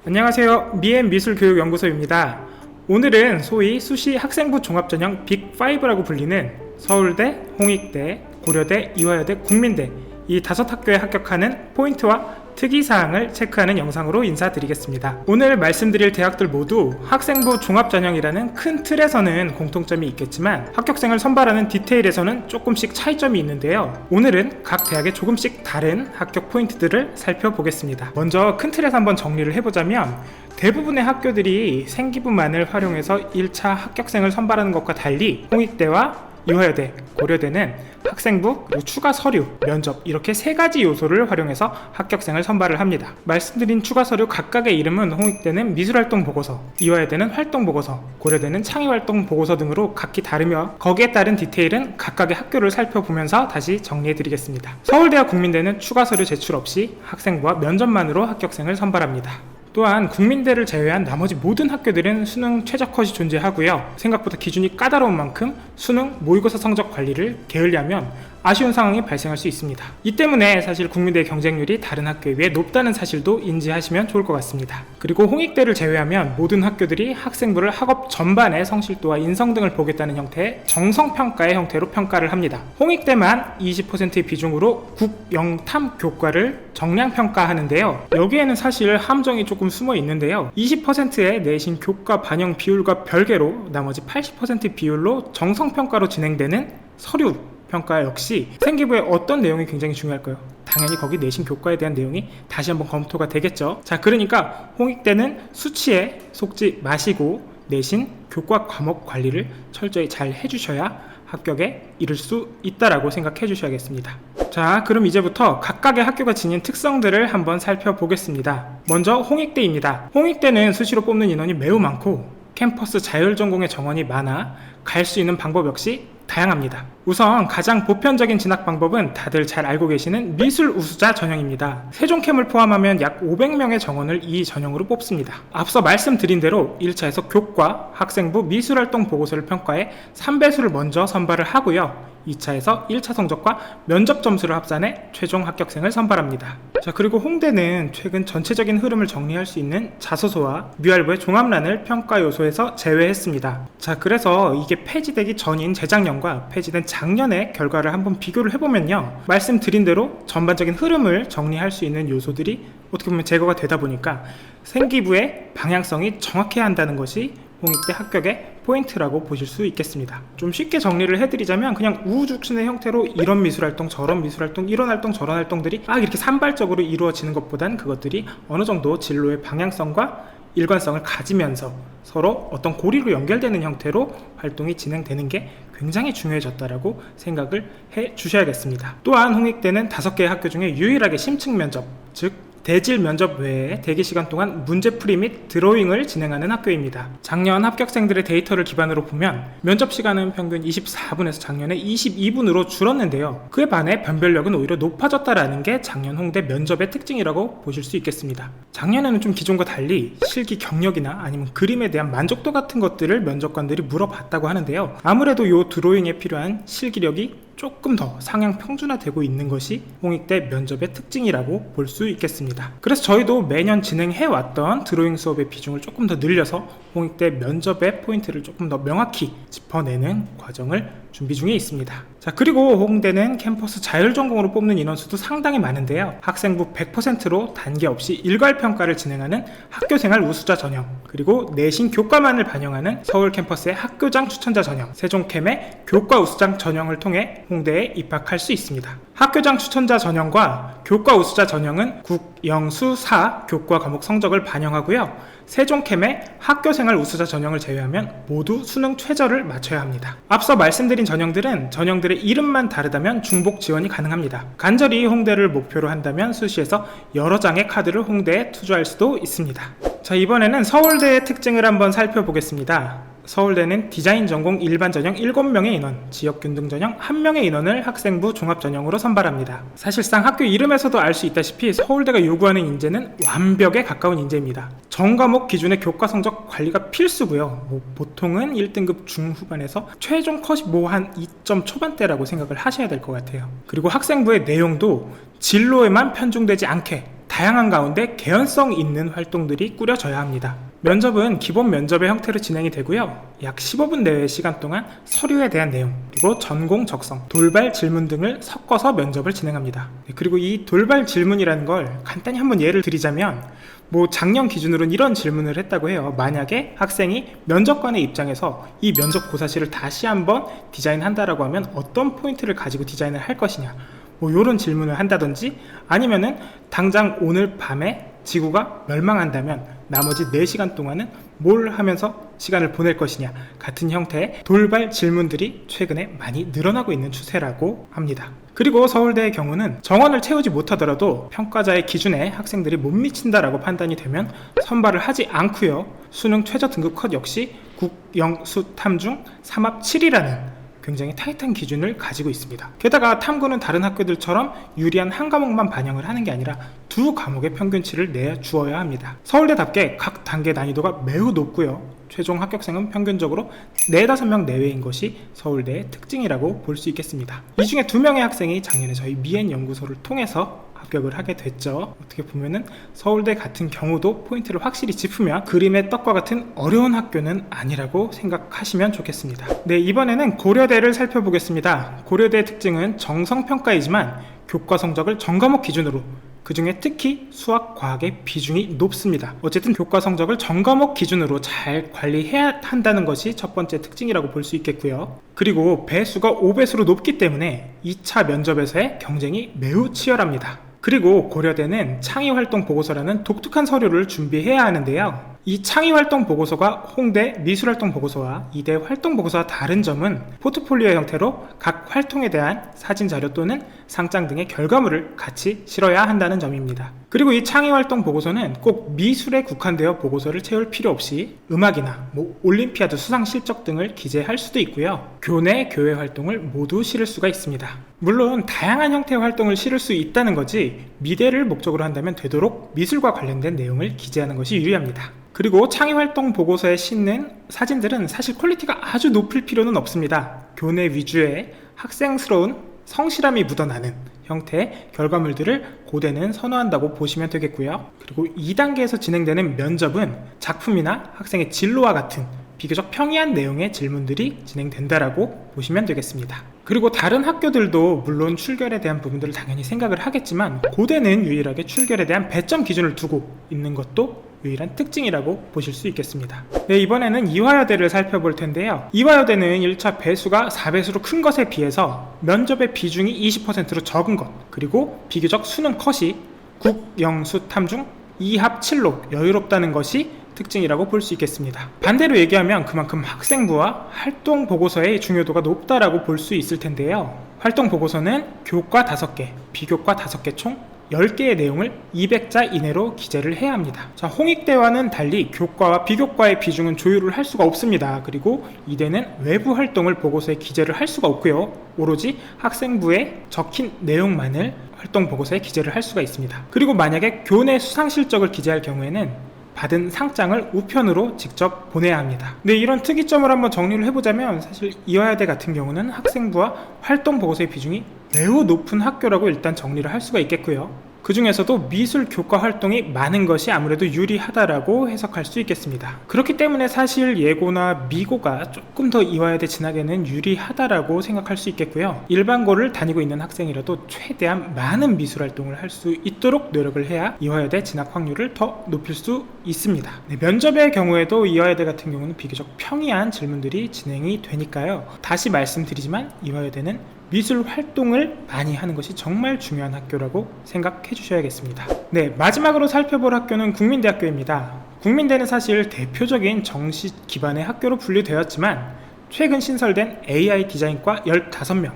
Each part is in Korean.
안녕하세요. 미엠미술교육연구소입니다. 오늘은 소위 수시 학생부 종합전형 빅5라고 불리는 서울대, 홍익대, 고려대, 이화여대, 국민대 이 5학교에 합격하는 포인트와 특이사항을 체크하는 영상으로 인사드리겠습니다. 오늘 말씀드릴 대학들 모두 학생부 종합전형이라는 큰 틀에서는 공통점이 있겠지만 합격생을 선발하는 디테일에서는 조금씩 차이점이 있는데요. 오늘은 각 대학의 조금씩 다른 합격 포인트들을 살펴보겠습니다. 먼저 큰 틀에서 한번 정리를 해보자면 대부분의 학교들이 생기부만을 활용해서 1차 합격생을 선발하는 것과 달리 홍익대와 이화여대, 고려대는 학생부, 그리고 추가 서류, 면접 이렇게 3가지 요소를 활용해서 합격생을 선발을 합니다. 말씀드린 추가 서류 각각의 이름은 홍익대는 미술활동 보고서, 이화여대는 활동 보고서, 고려대는 창의활동 보고서 등으로 각기 다르며 거기에 따른 디테일은 각각의 학교를 살펴보면서 다시 정리해드리겠습니다. 서울대와 국민대는 추가 서류 제출 없이 학생부와 면접만으로 합격생을 선발합니다. 또한 국민대를 제외한 나머지 모든 학교들은 수능 최저컷이 존재하고요. 생각보다 기준이 까다로운 만큼 수능 모의고사 성적 관리를 게을리하면 아쉬운 상황이 발생할 수 있습니다. 이 때문에 사실 국민대의 경쟁률이 다른 학교에 비해 높다는 사실도 인지하시면 좋을 것 같습니다. 그리고 홍익대를 제외하면 모든 학교들이 학생부를 학업 전반의 성실도와 인성 등을 보겠다는 형태의 정성평가의 형태로 평가를 합니다. 홍익대만 20%의 비중으로 국영탐 교과를 정량평가하는데요. 여기에는 사실 함정이 조금 숨어 있는데요. 20%의 내신 교과 반영 비율과 별개로 나머지 80% 비율로 정성평가로 진행되는 서류 평가 역시 생기부에 어떤 내용이 굉장히 중요할까요? 당연히 거기 내신 교과에 대한 내용이 다시 한번 검토가 되겠죠. 자, 그러니까 홍익대는 수치에 속지 마시고 내신 교과 과목 관리를 철저히 잘 해주셔야 합격에 이를 수 있다라고 생각해 주셔야겠습니다. 자, 그럼 이제부터 각각의 학교가 지닌 특성들을 한번 살펴보겠습니다. 먼저 홍익대입니다. 홍익대는 수시로 뽑는 인원이 매우 많고 캠퍼스 자율전공의 정원이 많아 갈 수 있는 방법 역시 다양합니다. 우선 가장 보편적인 진학 방법은 다들 잘 알고 계시는 미술 우수자 전형입니다. 세종캠을 포함하면 약 500명의 정원을 이 전형으로 뽑습니다. 앞서 말씀드린 대로 1차에서 교과, 학생부, 미술활동 보고서를 평가해 3배수를 먼저 선발을 하고요. 2차에서 1차 성적과 면접 점수를 합산해 최종 합격생을 선발합니다. 자, 그리고 홍대는 최근 전체적인 흐름을 정리할 수 있는 자소서와 뮤알부의 종합란을 평가 요소에서 제외했습니다. 자, 그래서 이게 폐지되기 전인 재작년과 폐지된 작년의 결과를 한번 비교를 해보면요, 말씀드린 대로 전반적인 흐름을 정리할 수 있는 요소들이 어떻게 보면 제거가 되다 보니까 생기부의 방향성이 정확해야 한다는 것이 홍익대 합격의 포인트라고 보실 수 있겠습니다. 좀 쉽게 정리를 해드리자면 그냥 우후죽순의 형태로 이런 미술활동, 저런 미술활동, 이런 활동, 저런 활동들이 이렇게 산발적으로 이루어지는 것보단 그것들이 어느 정도 진로의 방향성과 일관성을 가지면서 서로 어떤 고리로 연결되는 형태로 활동이 진행되는 게 굉장히 중요해졌다라고 생각을 해 주셔야겠습니다. 또한 홍익대는 5개의 학교 중에 유일하게 심층 면접, 즉 대질 면접 외에 대기시간 동안 문제풀이 및 드로잉을 진행하는 학교입니다. 작년 합격생들의 데이터를 기반으로 보면 면접 시간은 평균 24분에서 작년에 22분으로 줄었는데요. 그에 반해 변별력은 오히려 높아졌다라는 게 작년 홍대 면접의 특징이라고 보실 수 있겠습니다. 작년에는 좀 기존과 달리 실기 경력이나 아니면 그림에 대한 만족도 같은 것들을 면접관들이 물어봤다고 하는데요. 아무래도 이 드로잉에 필요한 실기력이 조금 더 상향 평준화되고 있는 것이 홍익대 면접의 특징이라고 볼 수 있겠습니다. 그래서 저희도 매년 진행해왔던 드로잉 수업의 비중을 조금 더 늘려서 홍익대 면접의 포인트를 조금 더 명확히 짚어내는 과정을 준비 중에 있습니다. 자, 그리고 홍대는 캠퍼스 자율전공으로 뽑는 인원수도 상당히 많은데요. 학생부 100%로 단계 없이 일괄평가를 진행하는 학교생활 우수자 전형, 그리고 내신 교과만을 반영하는 서울 캠퍼스의 학교장 추천자 전형, 세종캠의 교과 우수장 전형을 통해 홍대에 입학할 수 있습니다. 학교장 추천자 전형과 교과 우수자 전형은 국, 영, 수, 사 교과 과목 성적을 반영하고요. 세종캠의 학교생활 우수자 전형을 제외하면 모두 수능 최저를 맞춰야 합니다. 앞서 말씀드린 전형들은 전형들의 이름만 다르다면 중복 지원이 가능합니다. 간절히 홍대를 목표로 한다면 수시에서 여러 장의 카드를 홍대에 투자할 수도 있습니다. 자, 이번에는 서울대의 특징을 한번 살펴보겠습니다. 서울대는 디자인 전공 일반 전형 7명의 인원, 지역 균등 전형 1명의 인원을 학생부 종합 전형으로 선발합니다. 사실상 학교 이름에서도 알 수 있다시피 서울대가 요구하는 인재는 완벽에 가까운 인재입니다. 전과목 기준의 교과 성적 관리가 필수고요. 보통은 1등급 중후반에서 최종 컷이 한 2점 초반대라고 생각을 하셔야 될 것 같아요. 그리고 학생부의 내용도 진로에만 편중되지 않게 다양한 가운데 개연성 있는 활동들이 꾸려져야 합니다. 면접은 기본 면접의 형태로 진행이 되고요. 약 15분 내외의 시간 동안 서류에 대한 내용, 그리고 전공 적성, 돌발 질문 등을 섞어서 면접을 진행합니다. 그리고 이 돌발 질문이라는 걸 간단히 한번 예를 드리자면 작년 기준으로는 이런 질문을 했다고 해요. 만약에 학생이 면접관의 입장에서 이 면접 고사실을 다시 한번 디자인한다라고 하면 어떤 포인트를 가지고 디자인을 할 것이냐, 이런 질문을 한다든지, 아니면은 당장 오늘 밤에 지구가 멸망한다면 나머지 4시간 동안은 뭘 하면서 시간을 보낼 것이냐 같은 형태의 돌발 질문들이 최근에 많이 늘어나고 있는 추세라고 합니다. 그리고 서울대의 경우는 정원을 채우지 못하더라도 평가자의 기준에 학생들이 못 미친다라고 판단이 되면 선발을 하지 않고요. 수능 최저 등급 컷 역시 국, 영, 수, 탐 중 3합 7이라는 굉장히 타이트한 기준을 가지고 있습니다. 게다가 탐구는 다른 학교들처럼 유리한 한 과목만 반영을 하는 게 아니라 두 과목의 평균치를 내주어야 합니다. 서울대답게 각 단계 난이도가 매우 높고요. 최종 합격생은 평균적으로 4-5명 내외인 것이 서울대의 특징이라고 볼 수 있겠습니다. 이 중에 2명의 학생이 작년에 저희 미엔 연구소를 통해서 합격을 하게 됐죠. 어떻게 보면은 서울대 같은 경우도 포인트를 확실히 짚으면 그림의 떡과 같은 어려운 학교는 아니라고 생각하시면 좋겠습니다. 네, 이번에는 고려대를 살펴보겠습니다. 고려대의 특징은 정성평가이지만 교과 성적을 전과목 기준으로, 그 중에 특히 수학, 과학의 비중이 높습니다. 어쨌든 교과 성적을 전과목 기준으로 잘 관리해야 한다는 것이 첫 번째 특징이라고 볼 수 있겠고요. 그리고 배수가 5배수로 높기 때문에 2차 면접에서의 경쟁이 매우 치열합니다. 그리고 고려대는 창의활동 보고서라는 독특한 서류를 준비해야 하는데요. 이 창의활동 보고서가 홍대 미술활동 보고서와 이대 활동 보고서와 다른 점은 포트폴리오 형태로 각 활동에 대한 사진 자료 또는 상장 등의 결과물을 같이 실어야 한다는 점입니다. 그리고 이 창의활동 보고서는 꼭 미술에 국한되어 보고서를 채울 필요 없이 음악이나 올림피아드 수상 실적 등을 기재할 수도 있고요. 교내 교회 활동을 모두 실을 수가 있습니다. 물론 다양한 형태의 활동을 실을 수 있다는 거지 미대를 목적으로 한다면 되도록 미술과 관련된 내용을 기재하는 것이 유리합니다. 그리고 창의활동 보고서에 싣는 사진들은 사실 퀄리티가 아주 높을 필요는 없습니다. 교내 위주의 학생스러운 성실함이 묻어나는 형태의 결과물들을 고대는 선호한다고 보시면 되겠고요. 그리고 2단계에서 진행되는 면접은 작품이나 학생의 진로와 같은 비교적 평이한 내용의 질문들이 진행된다라고 보시면 되겠습니다. 그리고 다른 학교들도 물론 출결에 대한 부분들을 당연히 생각을 하겠지만 고대는 유일하게 출결에 대한 배점 기준을 두고 있는 것도 유일한 특징이라고 보실 수 있겠습니다. 네, 이번에는 이화여대를 살펴볼 텐데요. 이화여대는 1차 배수가 4배수로 큰 것에 비해서 면접의 비중이 20%로 적은 것, 그리고 비교적 수능 컷이 국, 영, 수, 탐 중 2합 7로 여유롭다는 것이 특징이라고 볼 수 있겠습니다. 반대로 얘기하면 그만큼 학생부와 활동 보고서의 중요도가 높다라고 볼 수 있을 텐데요. 활동 보고서는 교과 5개, 비교과 5개 총 10개의 내용을 200자 이내로 기재를 해야 합니다. 자, 홍익대와는 달리 교과와 비교과의 비중은 조율을 할 수가 없습니다. 그리고 이대는 외부 활동을 보고서에 기재를 할 수가 없고요. 오로지 학생부에 적힌 내용만을 활동 보고서에 기재를 할 수가 있습니다. 그리고 만약에 교내 수상 실적을 기재할 경우에는 받은 상장을 우편으로 직접 보내야 합니다. 네, 이런 특이점을 한번 정리를 해보자면 사실 이화여대 같은 경우는 학생부와 활동 보고서의 비중이 매우 높은 학교라고 일단 정리를 할 수가 있겠고요. 그 중에서도 미술 교과 활동이 많은 것이 아무래도 유리하다라고 해석할 수 있겠습니다. 그렇기 때문에 사실 예고나 미고가 조금 더 이화여대 진학에는 유리하다라고 생각할 수 있겠고요. 일반고를 다니고 있는 학생이라도 최대한 많은 미술 활동을 할 수 있도록 노력을 해야 이화여대 진학 확률을 더 높일 수 있습니다. 네, 면접의 경우에도 이화여대 같은 경우는 비교적 평이한 질문들이 진행이 되니까요. 다시 말씀드리지만 이화여대는 미술 활동을 많이 하는 것이 정말 중요한 학교라고 생각해 주셔야겠습니다. 네, 마지막으로 살펴볼 학교는 국민대학교입니다. 국민대는 사실 대표적인 정시 기반의 학교로 분류되었지만 최근 신설된 AI 디자인과 15명,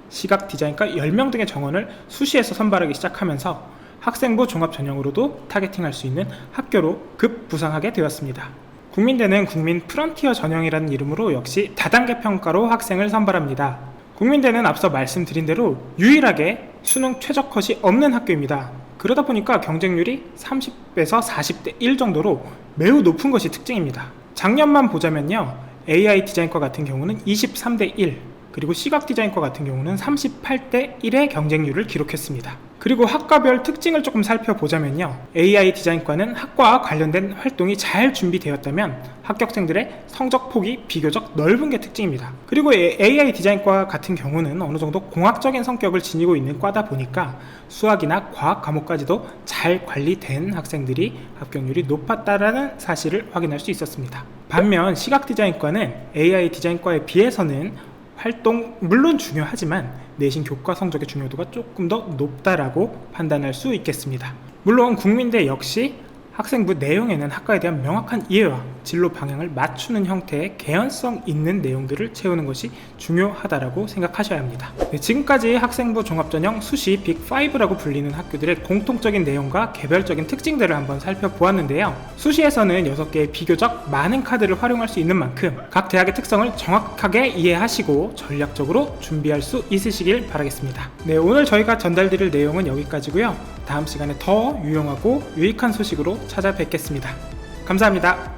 시각 디자인과 10명 등의 정원을 수시에서 선발하기 시작하면서 학생부 종합 전형으로도 타겟팅할 수 있는 학교로 급부상하게 되었습니다. 국민대는 국민 프런티어 전형이라는 이름으로 역시 다단계 평가로 학생을 선발합니다. 국민대는 앞서 말씀드린 대로 유일하게 수능 최저 컷이 없는 학교입니다. 그러다 보니까 경쟁률이 30에서 40대 1 정도로 매우 높은 것이 특징입니다. 작년만 보자면요, AI 디자인과 같은 경우는 23대 1, 그리고 시각 디자인과 같은 경우는 38대 1의 경쟁률을 기록했습니다. 그리고 학과별 특징을 조금 살펴보자면요. AI 디자인과는 학과와 관련된 활동이 잘 준비되었다면 합격생들의 성적 폭이 비교적 넓은 게 특징입니다. 그리고 AI 디자인과 같은 경우는 어느 정도 공학적인 성격을 지니고 있는 과다 보니까 수학이나 과학 과목까지도 잘 관리된 학생들이 합격률이 높았다라는 사실을 확인할 수 있었습니다. 반면 시각 디자인과는 AI 디자인과에 비해서는 활동 물론 중요하지만 내신 교과 성적의 중요도가 조금 더 높다라고 판단할 수 있겠습니다. 물론 국민대 역시 학생부 내용에는 학과에 대한 명확한 이해와 진로 방향을 맞추는 형태의 개연성 있는 내용들을 채우는 것이 중요하다고 생각하셔야 합니다. 지금까지 학생부 종합전형 수시 빅5라고 불리는 학교들의 공통적인 내용과 개별적인 특징들을 한번 살펴보았는데요. 수시에서는 6개의 비교적 많은 카드를 활용할 수 있는 만큼 각 대학의 특성을 정확하게 이해하시고 전략적으로 준비할 수 있으시길 바라겠습니다. 네, 오늘 저희가 전달드릴 내용은 여기까지고요. 다음 시간에 더 유용하고 유익한 소식으로 찾아뵙겠습니다. 감사합니다.